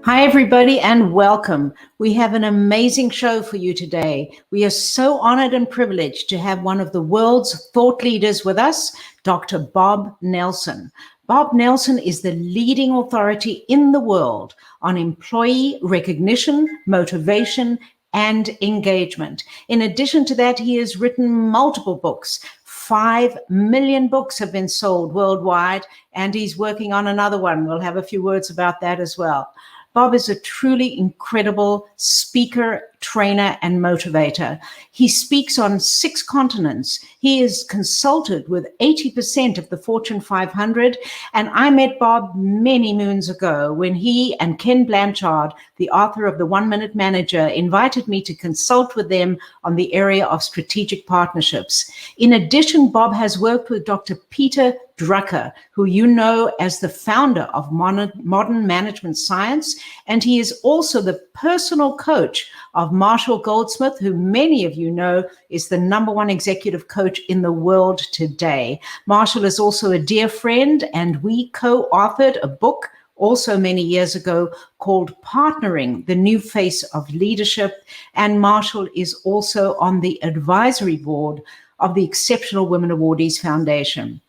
Hi, everybody, and welcome. We have an amazing show for you today. We are so honored and privileged to have one of the world's thought leaders with us, Dr. Bob Nelson. Bob Nelson is the leading authority in the world on employee recognition, motivation, and engagement. In addition to that, he has written multiple books. 5 million books have been sold worldwide, and he's working on another one. We'll have a few words about that as well. Bob is a truly incredible speaker, trainer, and motivator. He speaks on 6 continents. He is consulted with 80% of the Fortune 500. And I met Bob many moons ago when he and Ken Blanchard, the author of The 1 Minute Manager, invited me to consult with them on the area of strategic partnerships. In addition, Bob has worked with Dr. Peter Drucker, who you know as the founder of modern management science, and he is also the personal coach of Marshall Goldsmith, who many of you know is the #1 executive coach in the world today. Marshall is also a dear friend, and we co-authored a book also many years ago called Partnering, the New Face of Leadership, and Marshall is also on the advisory board of the Exceptional Women Awardees Foundation.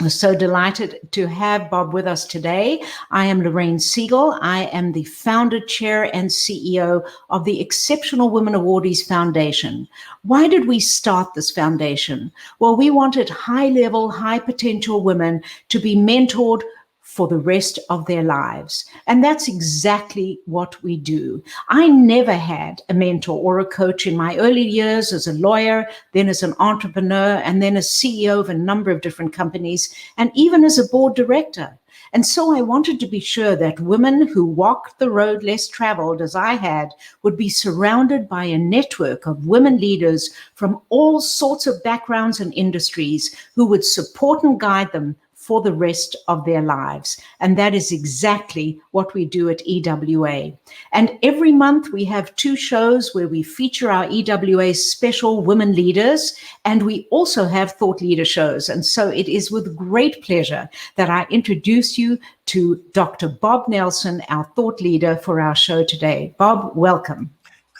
We're so delighted to have Bob with us today. I am Lorraine Siegel. I am the founder, chair, and CEO of the Exceptional Women Awardees Foundation. Why did we start this foundation? Well, we wanted high-level, high-potential women to be mentored for the rest of their lives. And that's exactly what we do. I never had a mentor or a coach in my early years as a lawyer, then as an entrepreneur, and then as CEO of a number of different companies, and even as a board director. And so I wanted to be sure that women who walked the road less traveled as I had would be surrounded by a network of women leaders from all sorts of backgrounds and industries who would support and guide them for the rest of their lives. And that is exactly what we do at EWA. And every month we have 2 shows where we feature our EWA special women leaders, and we also have thought leader shows. And so it is with great pleasure that I introduce you to Dr. Bob Nelson, our thought leader for our show today. Bob, welcome.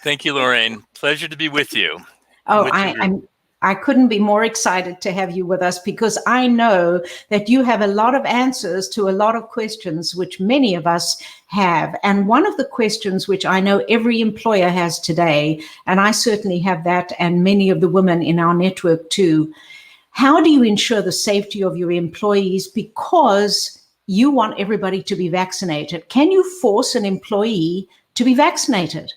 Thank you, Lorraine. Pleasure to be with you. Oh, I couldn't be more excited to have you with us, because I know that you have a lot of answers to a lot of questions which many of us have. And one of the questions which I know every employer has today, and I certainly have that, and many of the women in our network too, how do you ensure the safety of your employees because you want everybody to be vaccinated? Can you force an employee to be vaccinated?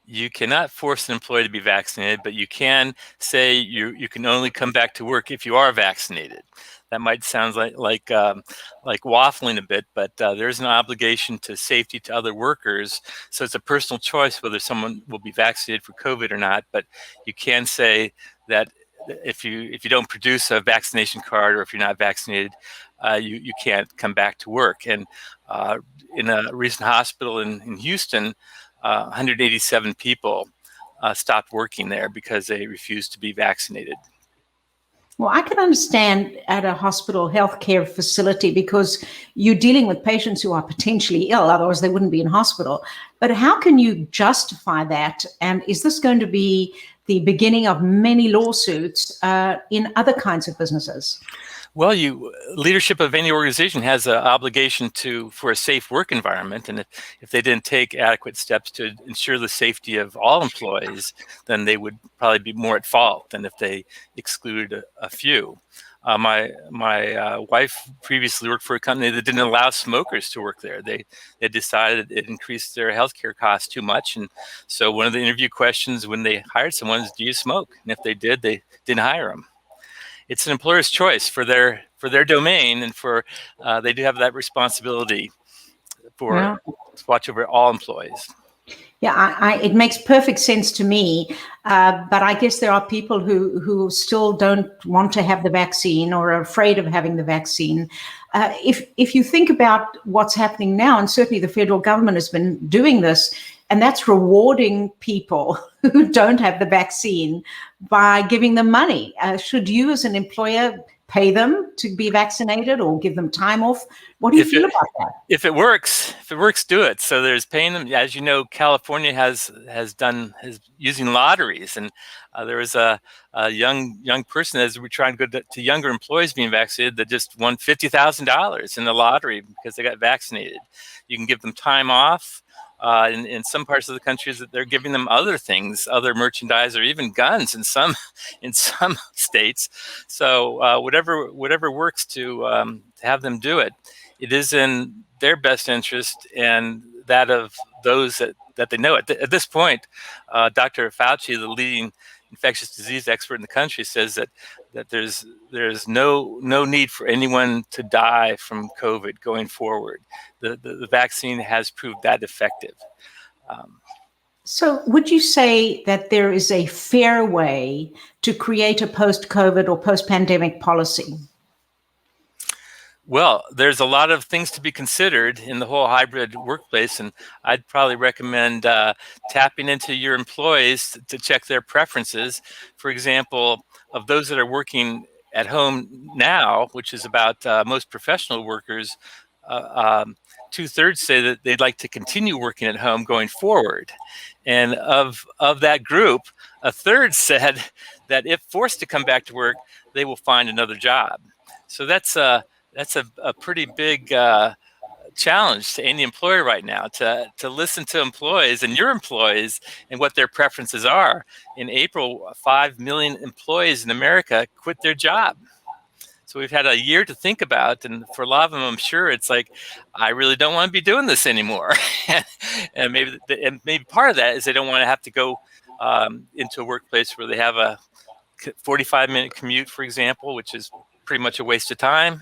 You cannot force an employee to be vaccinated, but you can say you can only come back to work if you are vaccinated. That might sound like waffling a bit, but there's an obligation to safety to other workers. So it's a personal choice whether someone will be vaccinated for COVID or not. But you can say that if you don't produce a vaccination card, or if you're not vaccinated, you can't come back to work. And in a recent hospital in Houston, 187 people stopped working there because they refused to be vaccinated. Well, I can understand at a hospital healthcare facility because you're dealing with patients who are potentially ill, otherwise they wouldn't be in hospital. But how can you justify that? And is this going to be the beginning of many lawsuits in other kinds of businesses? Well, leadership of any organization has an obligation for a safe work environment, and if they didn't take adequate steps to ensure the safety of all employees, then they would probably be more at fault than if they excluded a few. My wife previously worked for a company that didn't allow smokers to work there. They decided it increased their healthcare costs too much, and so one of the interview questions when they hired someone is, "Do you smoke?" And if they did, they didn't hire them. It's an employer's choice for their domain, and they do have that responsibility to watch over all employees. Yeah, it makes perfect sense to me, but I guess there are people who still don't want to have the vaccine or are afraid of having the vaccine. If you think about what's happening now, and certainly the federal government has been doing this, and that's rewarding people who don't have the vaccine by giving them money. Should you as an employer pay them to be vaccinated or give them time off? What do you feel about that? If it works, if it works, do it. So there's paying them. As you know, California is using lotteries, and there was a young person, as we're trying to go to younger employees being vaccinated, that just won $50,000 in the lottery because they got vaccinated. You can give them time off. In some parts of the country, that they're giving them other things, other merchandise, or even guns in some states. So whatever works to have them do it. It is in their best interest and that of those that they know. At this point, Dr. Fauci, the leading infectious disease expert in the country, says that there's no need for anyone to die from COVID going forward. The vaccine has proved that effective. So would you say that there is a fair way to create a post-COVID or post-pandemic policy? Well, there's a lot of things to be considered in the whole hybrid workplace, and I'd probably recommend tapping into your employees to check their preferences. For example, of those that are working at home now, which is about most professional workers, 2/3 say that they'd like to continue working at home going forward. And of that group, 1/3 said that if forced to come back to work, they will find another job. So that's a pretty big challenge to any employer right now, to listen to employees and your employees and what their preferences are. In April, 5 million employees in America quit their job. So we've had a year to think about, and for a lot of them, I'm sure it's like, I really don't want to be doing this anymore. and maybe part of that is they don't want to have to go into a workplace where they have a 45-minute commute, for example, which is pretty much a waste of time.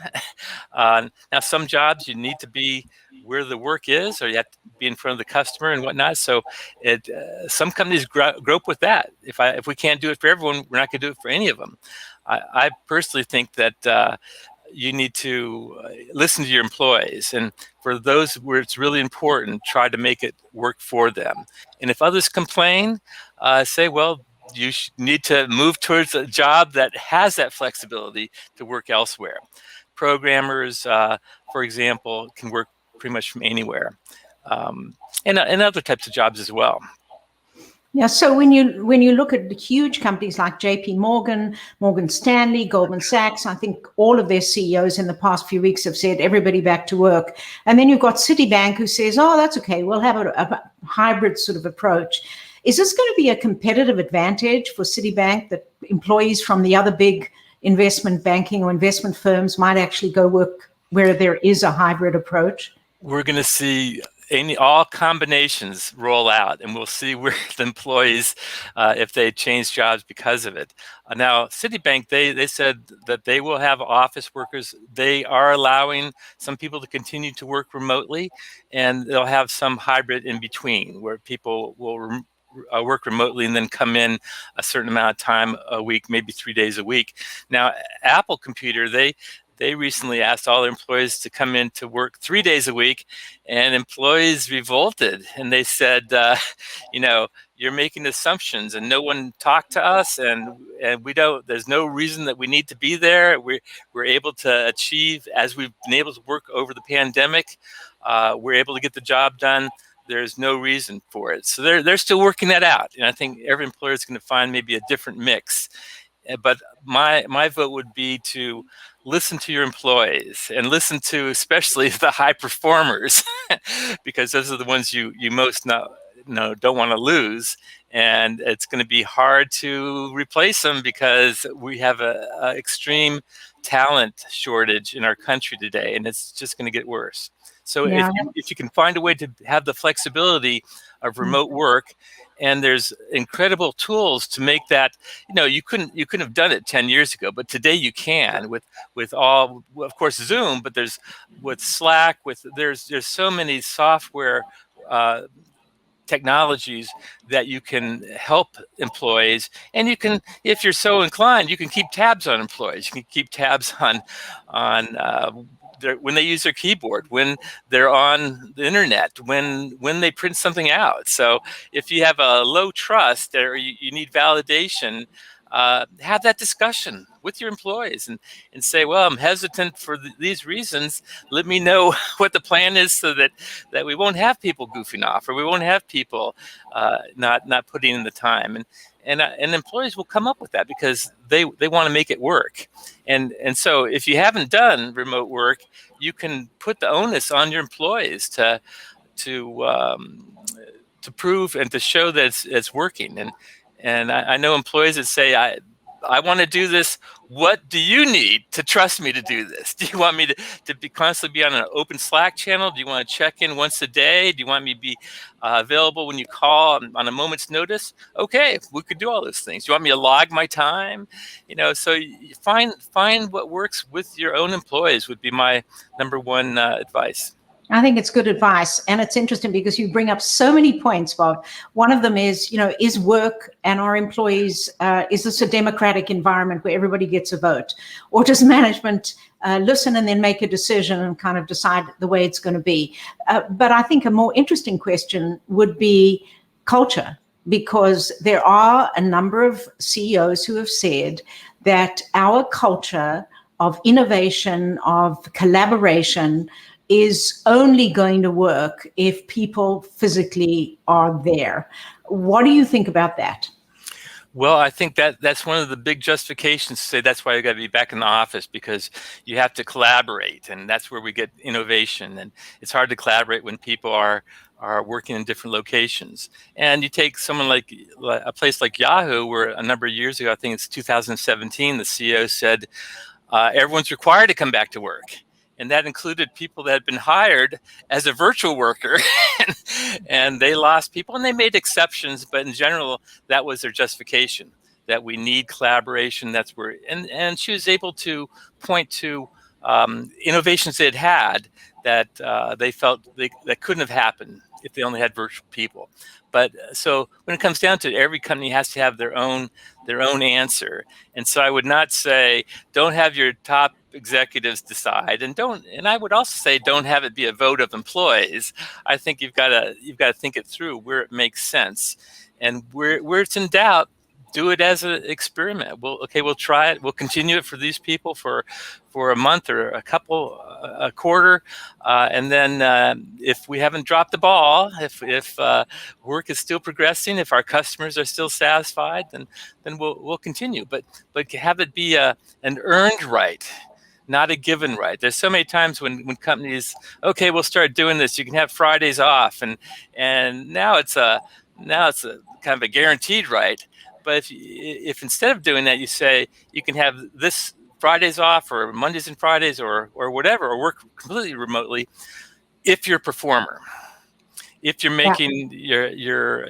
Now, some jobs you need to be where the work is, or you have to be in front of the customer and whatnot. So some companies grope with that. If we can't do it for everyone, we're not going to do it for any of them. I personally think that you need to listen to your employees, and for those where it's really important, try to make it work for them. And if others complain, say, well, you need to move towards a job that has that flexibility to work elsewhere. Programmers, for example, can work pretty much from anywhere, and other types of jobs as well. Yeah, so when you look at the huge companies like JP Morgan, Morgan Stanley, Goldman Sachs, I think all of their CEOs in the past few weeks have said everybody back to work. And then you've got Citibank who says, oh, that's okay, we'll have a hybrid sort of approach. Is this going to be a competitive advantage for Citibank that employees from the other big investment banking or investment firms might actually go work where there is a hybrid approach? We're going to see all combinations roll out, and we'll see where the employees, if they change jobs because of it. Now, Citibank, they said that they will have office workers. They are allowing some people to continue to work remotely, and they'll have some hybrid in between where people will work remotely and then come in a certain amount of time a week, maybe 3 days a week. Now, Apple Computer, they recently asked all their employees to come in to work 3 days a week, and employees revolted. And they said, you're making assumptions, and no one talked to us, and we don't. There's no reason that we need to be there. We're able to achieve, as we've been able to work over the pandemic. We're able to get the job done. There's no reason for it. So they're still working that out, and I think every employer is going to find maybe a different mix. But my vote would be to listen to your employees and listen to especially the high performers, because those are the ones you most don't want to lose. And it's going to be hard to replace them because we have a extreme talent shortage in our country today, and it's just going to get worse. So if you can find a way to have the flexibility of remote work, and there's incredible tools to make that, you couldn't have done it 10 years ago, but today you can with all, of course, Zoom, but there's with Slack, there's so many software technologies that you can help employees, and you can, if you're so inclined, you can keep tabs on employees. You can keep tabs on when they use their keyboard, when they're on the internet, when they print something out. So if you have a low trust or you need validation, have that discussion with your employees and say, well, I'm hesitant for these reasons. Let me know what the plan is so that we won't have people goofing off, or we won't have people not putting in the time. And employees will come up with that because they want to make it work. And so if you haven't done remote work, you can put the onus on your employees to prove and to show that it's working. And I know employees that say, I want to do this. What do you need to trust me to do this? Do you want me to be constantly be on an open Slack channel? Do you want to check in once a day? Do you want me to be available when you call on a moment's notice? Okay, we could do all those things. Do you want me to log my time? So you find what works with your own employees would be my number one advice. I think it's good advice. And it's interesting because you bring up so many points, Bob. One of them is, is work and our employees, is this a democratic environment where everybody gets a vote? Or does management listen and then make a decision and kind of decide the way it's going to be? But I think a more interesting question would be culture, because there are a number of CEOs who have said that our culture of innovation, of collaboration, is only going to work if people physically are there. What do you think about that? Well, I think that's one of the big justifications to say that's why you got to be back in the office, because you have to collaborate, and that's where we get innovation. And it's hard to collaborate when people are working in different locations. And you take someone like a place like Yahoo, where a number of years ago, I think it's 2017, the CEO said, everyone's required to come back to work. And that included people that had been hired as a virtual worker, and they lost people, and they made exceptions, but in general, that was their justification, that we need collaboration. That's where, and she was able to point to innovations they had that they felt that couldn't have happened if they only had virtual people. But so when it comes down to it, every company has to have their own answer. And so I would not say don't have your top executives decide, and I would also say don't have it be a vote of employees. I think you've got to think it through where it makes sense, and where it's in doubt, do it as an experiment. We'll try it. We'll continue it for these people for a month or a quarter, and then if we haven't dropped the ball, if work is still progressing, if our customers are still satisfied, then we'll continue. But have it be an earned right, not a given right. There's so many times when companies, okay, we'll start doing this. You can have Fridays off, and now it's a kind of a guaranteed right. But if instead of doing that, you say you can have this Fridays off, or Mondays and Fridays, or whatever, or work completely remotely, if you're a performer, if you're making your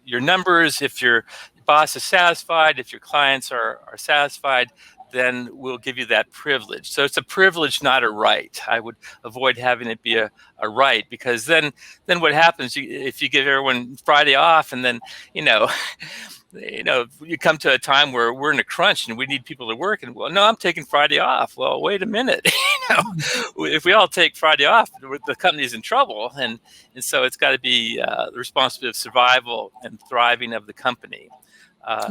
numbers, if your boss is satisfied, if your clients are satisfied, then we'll give you that privilege. So it's a privilege, not a right. I would avoid having it be a right, because then what happens if you give everyone Friday off, and then you come to a time where we're in a crunch and we need people to work, and well, no, I'm taking Friday off. Well, wait a minute. If we all take Friday off, the company's in trouble, and so it's got to be the responsibility of survival and thriving of the company. But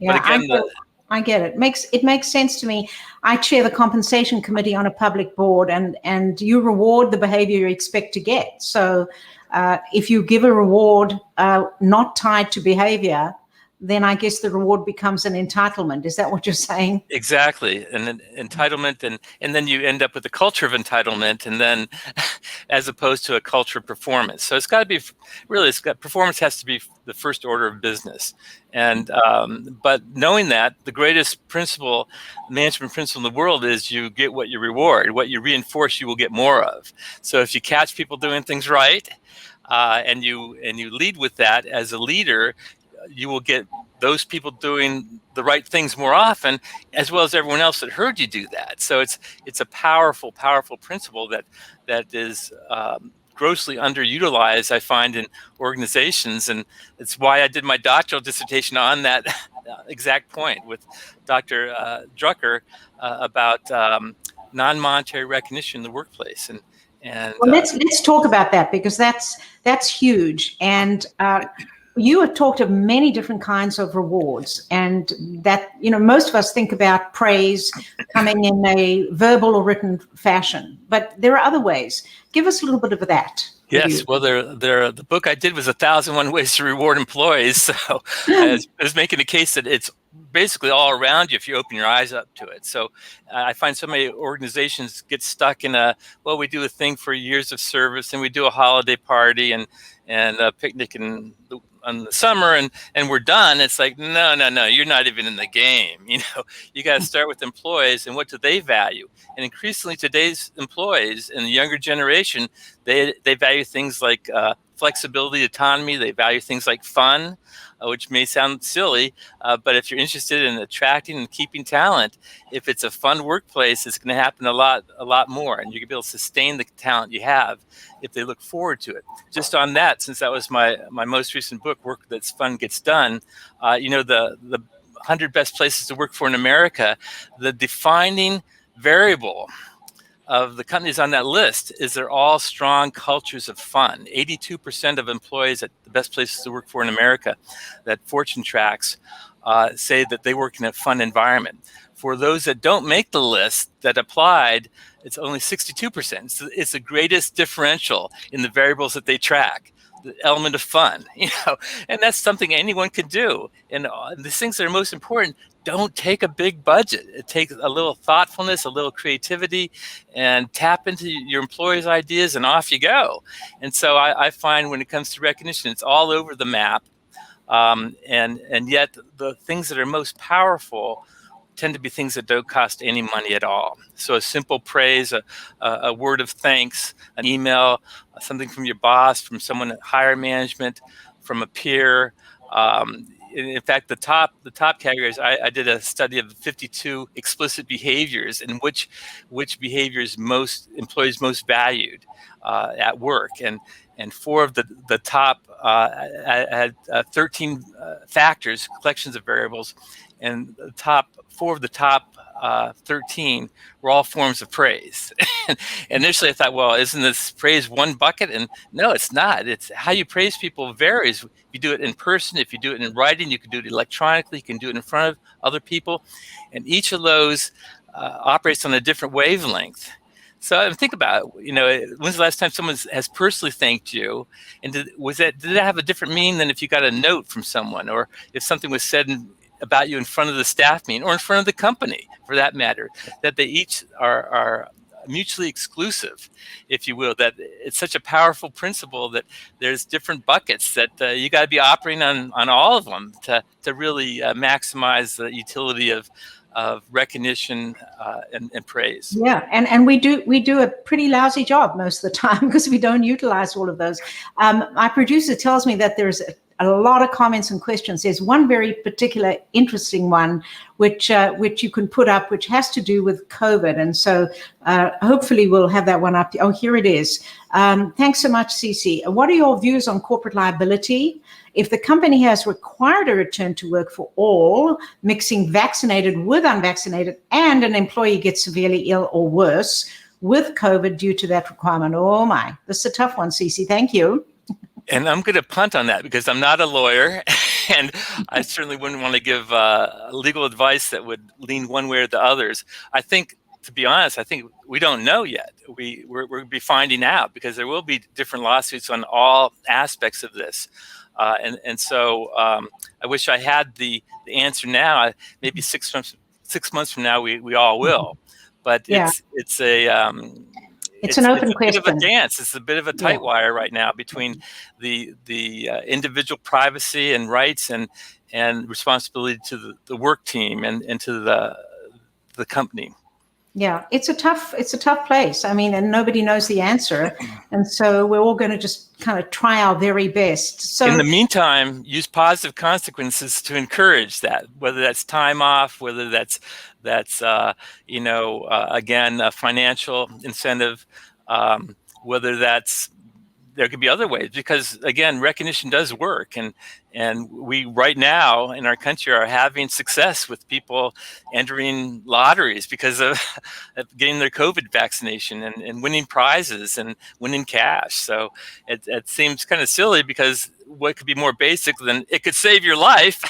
again, I get it. It makes sense to me. I chair the compensation committee on a public board, and you reward the behavior you expect to get. So if you give a reward not tied to behavior, then I guess the reward becomes an entitlement. Is that what you're saying? Exactly. An entitlement, and then you end up with a culture of entitlement, and then as opposed to a culture of performance. So it's got to be performance has to be the first order of business. And but knowing that, the greatest management principle in the world is you get what you reward. What you reinforce, you will get more of. So if you catch people doing things right, and you lead with that as a leader, you will get those people doing the right things more often, as well as everyone else that heard you do that. So it's a powerful, powerful principle that is grossly underutilized, I find, in organizations. And it's why I did my doctoral dissertation on that exact point with Dr. Drucker about non-monetary recognition in the workplace. And well, let's talk about that, because that's huge. And you have talked of many different kinds of rewards, and that, most of us think about praise coming in a verbal or written fashion, but there are other ways. Give us a little bit of that. Yes, well, the book I did was 1,001 Ways to Reward Employees. So I was making the case that it's basically all around you if you open your eyes up to it. So I find so many organizations get stuck in we do a thing for years of service, and we do a holiday party and a picnic in the summer, and we're done. It's like, no, you're not even in the game. You got to start with employees and what do they value. And increasingly today's employees in the younger generation, they value things like flexibility, autonomy. They value things like fun, which may sound silly, but if you're interested in attracting and keeping talent, if it's a fun workplace, it's going to happen a lot more, and you're going to be able to sustain the talent you have if they look forward to it. Just on that, since that was my most recent book, Work That's Fun Gets Done, the 100 best places to work for in America, the defining variable of the companies on that list is they're all strong cultures of fun. 82% of employees at the best places to work for in America that Fortune tracks say that they work in a fun environment. For those that don't make the list that applied, it's only 62%. So it's the greatest differential in the variables that they track, the element of fun, and that's something anyone could do. And the things that are most important don't take a big budget. It takes a little thoughtfulness, a little creativity, and tap into your employees' ideas, and off you go. And so I find when it comes to recognition, it's all over the map. And yet the things that are most powerful tend to be things that don't cost any money at all. So a simple praise, a word of thanks, an email, something from your boss, from someone at higher management, from a peer. In fact, the top categories, I did a study of 52 explicit behaviors and which behaviors employees most valued at work. And four of the top had 13 factors, collections of variables, and four of the top 13 were all forms of praise. And initially I thought, well, isn't this praise one bucket? And no, it's not. It's how you praise people varies. If you do it in person, if you do it in writing, you can do it electronically, you can do it in front of other people. And each of those operates on a different wavelength. So think about it, when's the last time someone has personally thanked you? And did it have a different meaning than if you got a note from someone, or if something was said about you in front of the staff meeting, or in front of the company for that matter, that they each are mutually exclusive, if you will, that it's such a powerful principle that there's different buckets that you got to be operating on all of them to really maximize the utility of recognition and praise. Yeah, and we do a pretty lousy job most of the time because we don't utilize all of those. My producer tells me that there's a lot of comments and questions. There's one very particular interesting one which you can put up, which has to do with COVID, and so hopefully we'll have that one up. Oh, here it is. Thanks so much, Cece. What are your views on corporate liability? If the company has required a return to work for all, mixing vaccinated with unvaccinated, and an employee gets severely ill or worse with COVID due to that requirement. Oh my, this is a tough one, Cece. Thank you. And I'm going to punt on that because I'm not a lawyer, and I certainly wouldn't want to give legal advice that would lean one way or the others. I think, to be honest, we don't know yet. We're going to be finding out because there will be different lawsuits on all aspects of this. And so I wish I had the answer now. Maybe 6 months from now, we all will. But yeah. It's an open question. It's a bit of a dance. It's a bit of a tight wire right now between the individual privacy and rights and responsibility to the work team and to the company. Yeah, it's a tough place. I mean, and nobody knows the answer. And so we're all going to just kind of try our very best. So in the meantime, use positive consequences to encourage that, whether that's time off, whether that's again, a financial incentive, whether there could be other ways, because again, recognition does work, and we right now in our country are having success with people entering lotteries because of getting their COVID vaccination and winning prizes and winning cash. So it seems kind of silly because what could be more basic than it could save your life,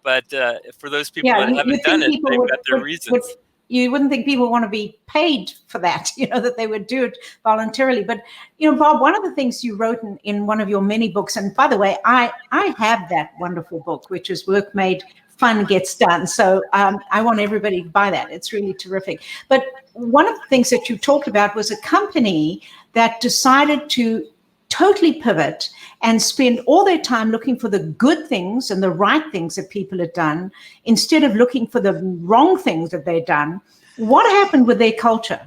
but for those people that haven't done it, they've got their reasons. You wouldn't think people want to be paid for that, that they would do it voluntarily. But, Bob, one of the things you wrote in one of your many books, and by the way, I have that wonderful book, which is Work Made Fun Gets Done. So I want everybody to buy that. It's really terrific. But one of the things that you talked about was a company that decided to totally pivot and spend all their time looking for the good things and the right things that people had done instead of looking for the wrong things that they'd done. What happened with their culture?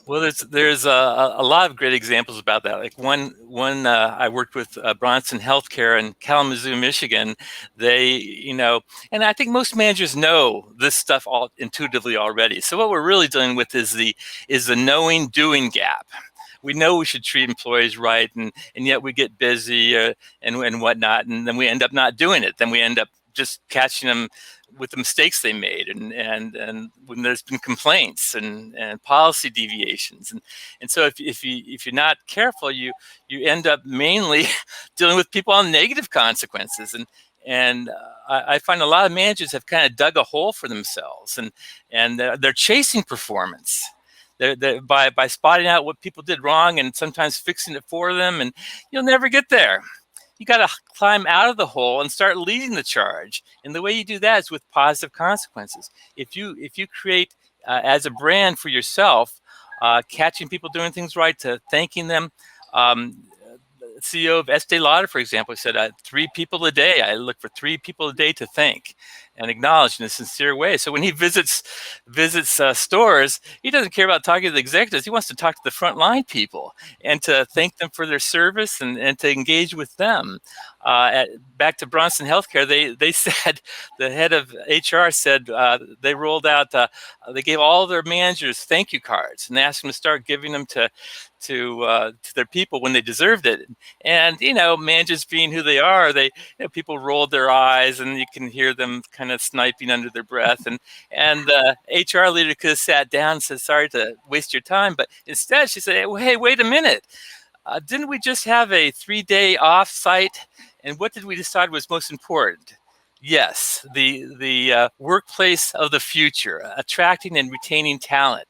Well, there's a lot of great examples about that. Like one I worked with Bronson Healthcare in Kalamazoo, Michigan. They, and I think most managers know this stuff all intuitively already. So what we're really dealing with is the knowing doing gap. We know we should treat employees right, and yet we get busy and whatnot, and then we end up not doing it. Then we end up just catching them with the mistakes they made, and when there's been complaints and policy deviations, and so if you're not careful, you end up mainly dealing with people on negative consequences, and I find a lot of managers have kind of dug a hole for themselves, and they're chasing performance. They're by spotting out what people did wrong and sometimes fixing it for them, and you'll never get there. You got to climb out of the hole and start leading the charge. And the way you do that is with positive consequences. If you create as a brand for yourself, catching people doing things right, to thanking them. CEO of Estee Lauder, for example, said 3 people a day. I look for 3 people a day to thank and acknowledge in a sincere way. So when he visits stores, he doesn't care about talking to the executives. He wants to talk to the frontline people and to thank them for their service and to engage with them. Back to Bronson Healthcare, they said, the head of HR said they rolled out, they gave all their managers thank you cards, and they asked them to start giving them to their people when they deserved it. And managers being who they are, people rolled their eyes, and you can hear them kind of sniping under their breath. And the HR leader could have sat down and said, "Sorry to waste your time," but instead she said, "Hey, wait a minute. Didn't we just have a 3-day off-site? And what did we decide was most important? Yes, the workplace of the future, attracting and retaining talent.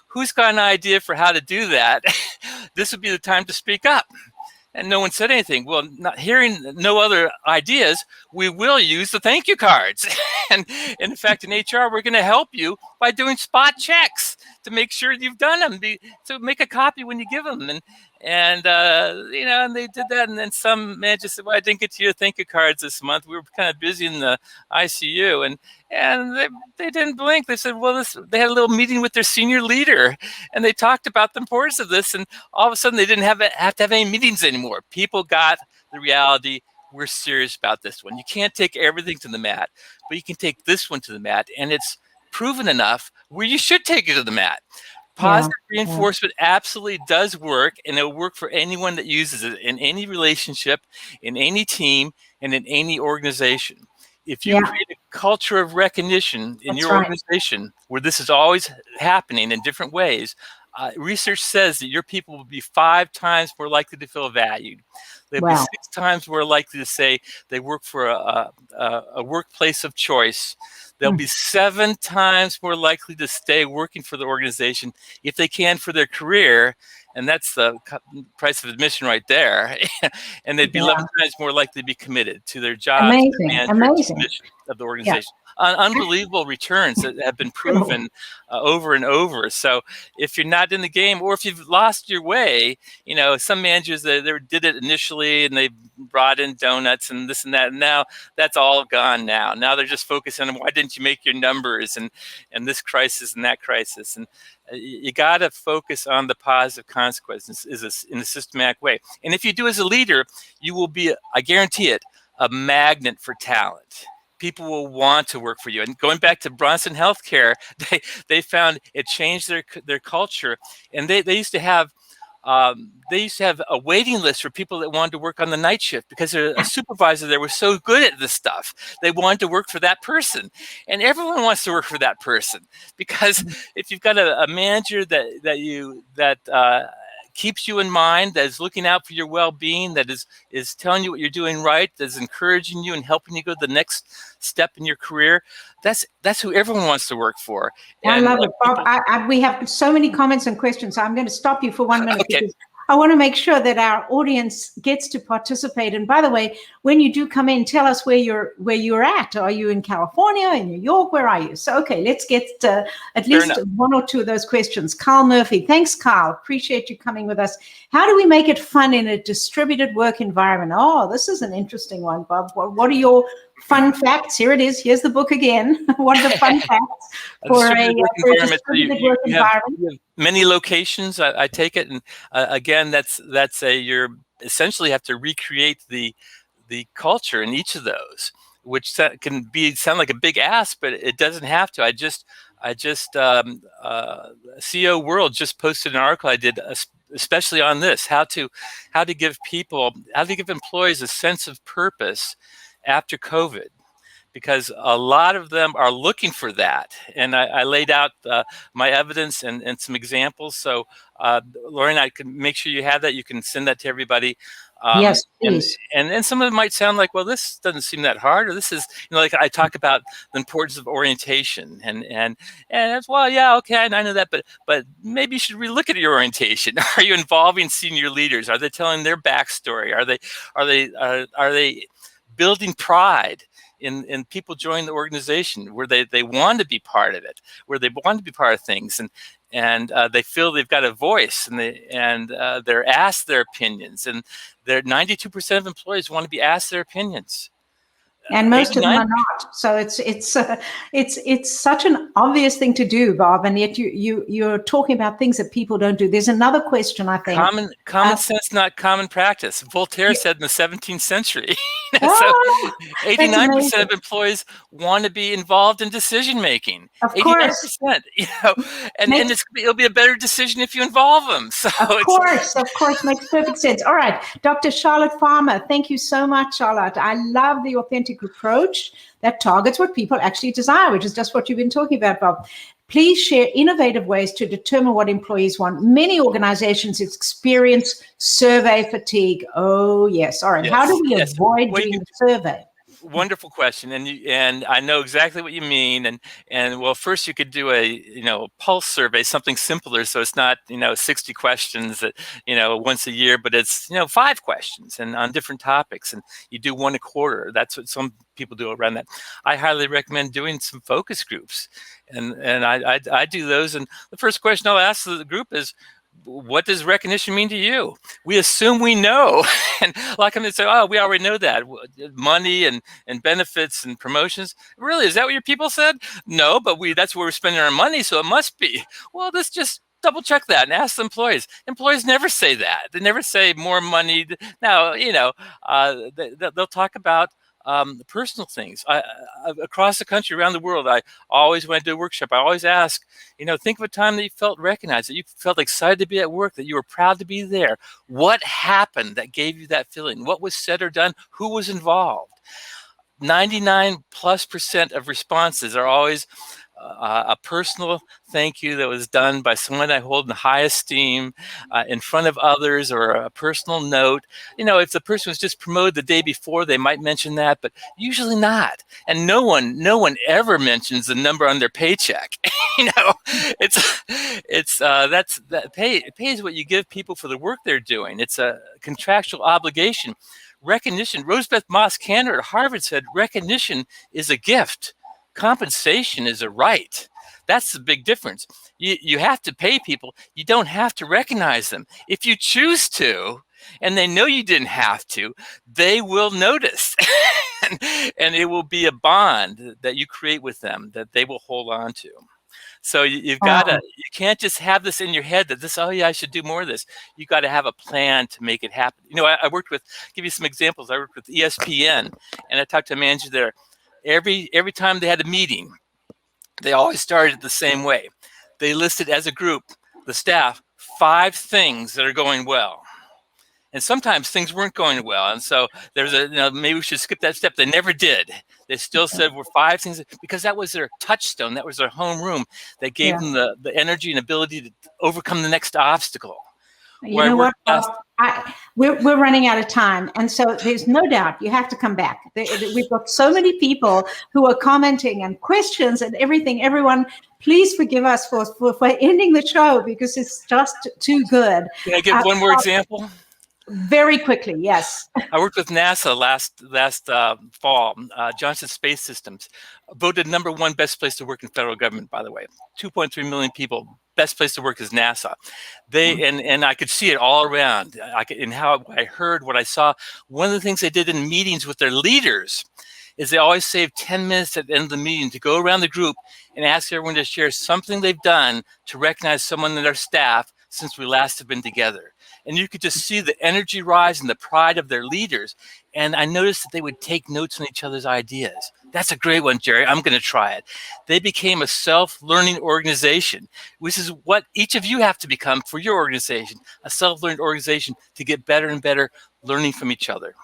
Who's got an idea for how to do that? This would be the time to speak up." And no one said anything. Well, not hearing no other ideas, we will use the thank you cards. And in fact, in HR, we're going to help you by doing spot checks to make sure you've done them. So make a copy when you give them. And they did that. And then some managers said, "Well, I didn't get to your thank you cards this month. We were kind of busy in the ICU." And they didn't blink. They said, well, they had a little meeting with their senior leader, and they talked about the importance of this. And all of a sudden, they didn't have to have any meetings anymore. People got the reality. We're serious about this one. You can't take everything to the mat, but you can take this one to the mat, and it's proven enough where you should take it to the mat. Positive reinforcement absolutely does work, and it'll work for anyone that uses it in any relationship, in any team, and in any organization. If you create a culture of recognition in your organization where this is always happening in different ways, research says that your people will be 5 times more likely to feel valued. They'll be 6 times more likely to say they work for a workplace of choice. They'll be 7 times more likely to stay working for the organization if they can for their career. And that's the price of admission right there. And they'd be 11 times more likely to be committed to their job, amazing. mission of the organization. Unbelievable returns that have been proven over and over. So if you're not in the game, or if you've lost your way, some managers they did it initially and they brought in donuts and this and that, and now that's all gone. Now they're just focusing on why didn't you make your numbers and this crisis and that crisis. And you got to focus on the positive consequences in a systematic way. And if you do as a leader, you will be, I guarantee it, a magnet for talent. People will want to work for you. And going back to Bronson Healthcare, they found it changed their culture. And they used to have a waiting list for people that wanted to work on the night shift because a supervisor there was so good at this stuff. They wanted to work for that person, and everyone wants to work for that person because if you've got a manager that keeps you in mind, that is looking out for your well-being, that is telling you what you're doing right, that is encouraging you and helping you go to the next step in your career, that's who everyone wants to work for. I And love it, Bob. We have so many comments and questions, so I'm going to stop you for 1 minute okay. because I want to make sure that our audience gets to participate. And by the way, when you do come in, tell us where you're at. Are you in California, in New York? Where are you? So, okay, let's get at least one or two of those questions. Carl Murphy. Thanks, Carl. Appreciate you coming with us. How do we make it fun in a distributed work environment? Oh, this is an interesting one, Bob. What are your fun facts? Here it is. Here's the book again. What are the fun facts for a distributed work environment? You have many locations, I take it, and again, you're essentially have to recreate the culture in each of those, which can sound like a big ask, but it doesn't have to. CEO World just posted an article I did especially on this, how to give employees a sense of purpose after COVID, because a lot of them are looking for that. And I laid out my evidence and some examples. So Lauren, I can make sure you have that. You can send that to everybody. Yes, please. And some of it might sound like, well, this doesn't seem that hard, or this is, like I talk about the importance of orientation, and it's, well, yeah, okay, I know that, but maybe you should relook at your orientation. Are you involving senior leaders? Are they telling their backstory? Are they building pride in people joining the organization, where they want to be part of it, where they want to be part of things, and they feel they've got a voice, and they're asked their opinions, and 92% of employees want to be asked their opinions. And most of them are not. So it's such an obvious thing to do, Bob, and yet you're talking about things that people don't do. There's another question, I think. Common sense, not common practice. Voltaire said in the 17th century. Oh, so 89% of employees want to be involved in decision making. Of course. 89%. And it'll be a better decision if you involve them. So of course, makes perfect sense. All right, Dr. Charlotte Farmer, thank you so much, Charlotte. I love the authentic approach that targets what people actually desire, which is just what you've been talking about, Bob. Please share innovative ways to determine what employees want. Many organizations experience survey fatigue. Oh, yes. All right. Yes, how do we avoid doing the survey? Wonderful question, and I know exactly what you mean. And well, first you could do a pulse survey, something simpler, so it's not 60 questions that once a year, but it's 5 questions and on different topics, and you do 1 a quarter. That's what some people do around that. I highly recommend doing some focus groups, and I do those. And the first question I'll ask the group is, what does recognition mean to you? We assume we know. And a lot of companies say, oh, we already know that. Money and benefits and promotions. Really, is that what your people said? No, but that's where we're spending our money, so it must be. Well, let's just double check that and ask the employees. Employees never say that. They never say more money. Now, they'll talk about personal things. Across the country, around the world, I always, when I do a workshop, I always ask, think of a time that you felt recognized, that you felt excited to be at work, that you were proud to be there. What happened that gave you that feeling? What was said or done? Who was involved? 99+% of responses are always a personal thank you that was done by someone I hold in high esteem in front of others, or a personal note. If the person was just promoted the day before, they might mention that, but usually not. And no one ever mentions the number on their paycheck. Pay is what you give people for the work they're doing. It's a contractual obligation. Recognition. Rosebeth Moss Kanter at Harvard said, recognition is a gift. Compensation is a right. That's the big difference. You have to pay people. You don't have to recognize them. If you choose to, and they know you didn't have to, they will notice. and it will be a bond that you create with them that they will hold on to. So you can't just have this in your head that oh yeah, I should do more of this. You got to have a plan to make it happen. I worked with, give you some examples. I worked with ESPN, and I talked to a manager there. Every time they had a meeting, they always started the same way. They listed as a group, the staff, 5 things that are going well. And sometimes things weren't going well. And so there's maybe we should skip that step. They never did. They still said we're 5 things, because that was their touchstone. That was their home room. That gave them the energy and ability to overcome the next obstacle. You know what, Bob? We're running out of time. And so there's no doubt you have to come back. We've got so many people who are commenting and questions and everything. Everyone, please forgive us for ending the show because it's just too good. Can I give one more example? Very quickly, yes. I worked with NASA last fall. Johnson Space Systems voted #1 best place to work in federal government, by the way. 2.3 million people. Best place to work is NASA. And I could see it all around. In how I heard, what I saw. One of the things they did in meetings with their leaders is they always save 10 minutes at the end of the meeting to go around the group and ask everyone to share something they've done to recognize someone in their staff since we last have been together. And you could just see the energy rise and the pride of their leaders. And I noticed that they would take notes on each other's ideas. That's a great one, Jerry. I'm going to try it. They became a self-learning organization, which is what each of you have to become for your organization, a self-learning organization to get better and better learning from each other.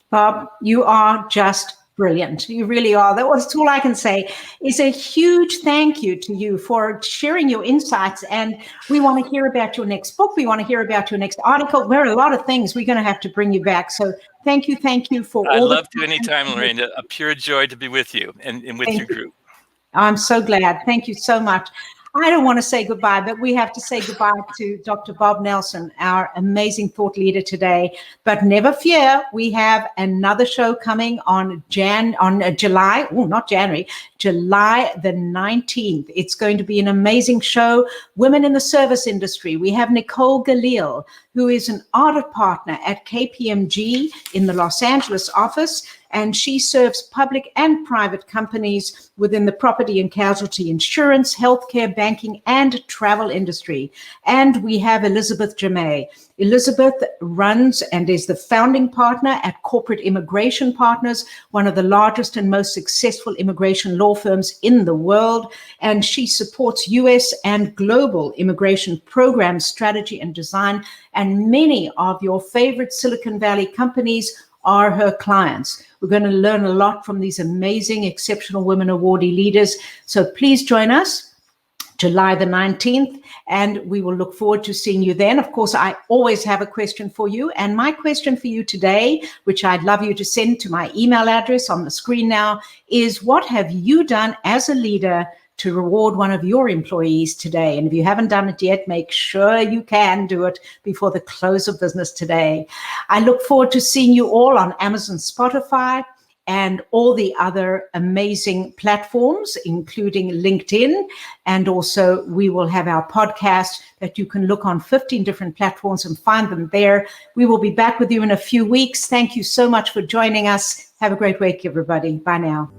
Bob, you are just brilliant. You really are. That's all I can say is a huge thank you to you for sharing your insights. And we want to hear about your next book. We want to hear about your next article. There are a lot of things we're going to have to bring you back. So thank you for all. I'd love to anytime, Lorraine. A pure joy to be with you and with your group. I'm so glad. Thank you so much. I don't want to say goodbye, but we have to say goodbye to Dr. Bob Nelson, our amazing thought leader today. But never fear, we have another show coming on July the 19th. It's going to be an amazing show. Women in the service industry. We have Nicole Galil, who is an audit partner at KPMG in the Los Angeles office. And she serves public and private companies within the property and casualty insurance, healthcare, banking, and travel industry. And we have Elizabeth Jamay. Elizabeth runs and is the founding partner at Corporate Immigration Partners, one of the largest and most successful immigration law firms in the world. And she supports U.S. and global immigration program strategy and design. And many of your favorite Silicon Valley companies are her clients. We're going to learn a lot from these amazing, exceptional women awardee leaders. So please join us July the 19th, and we will look forward to seeing you then. Of course, I always have a question for you. And my question for you today, which I'd love you to send to my email address on the screen now, is what have you done as a leader to reward one of your employees today? And if you haven't done it yet, make sure you can do it before the close of business today. I look forward to seeing you all on Amazon, Spotify, and all the other amazing platforms, including LinkedIn. And also we will have our podcast that you can look on 15 different platforms and find them there. We will be back with you in a few weeks. Thank you so much for joining us. Have a great week, everybody. Bye now.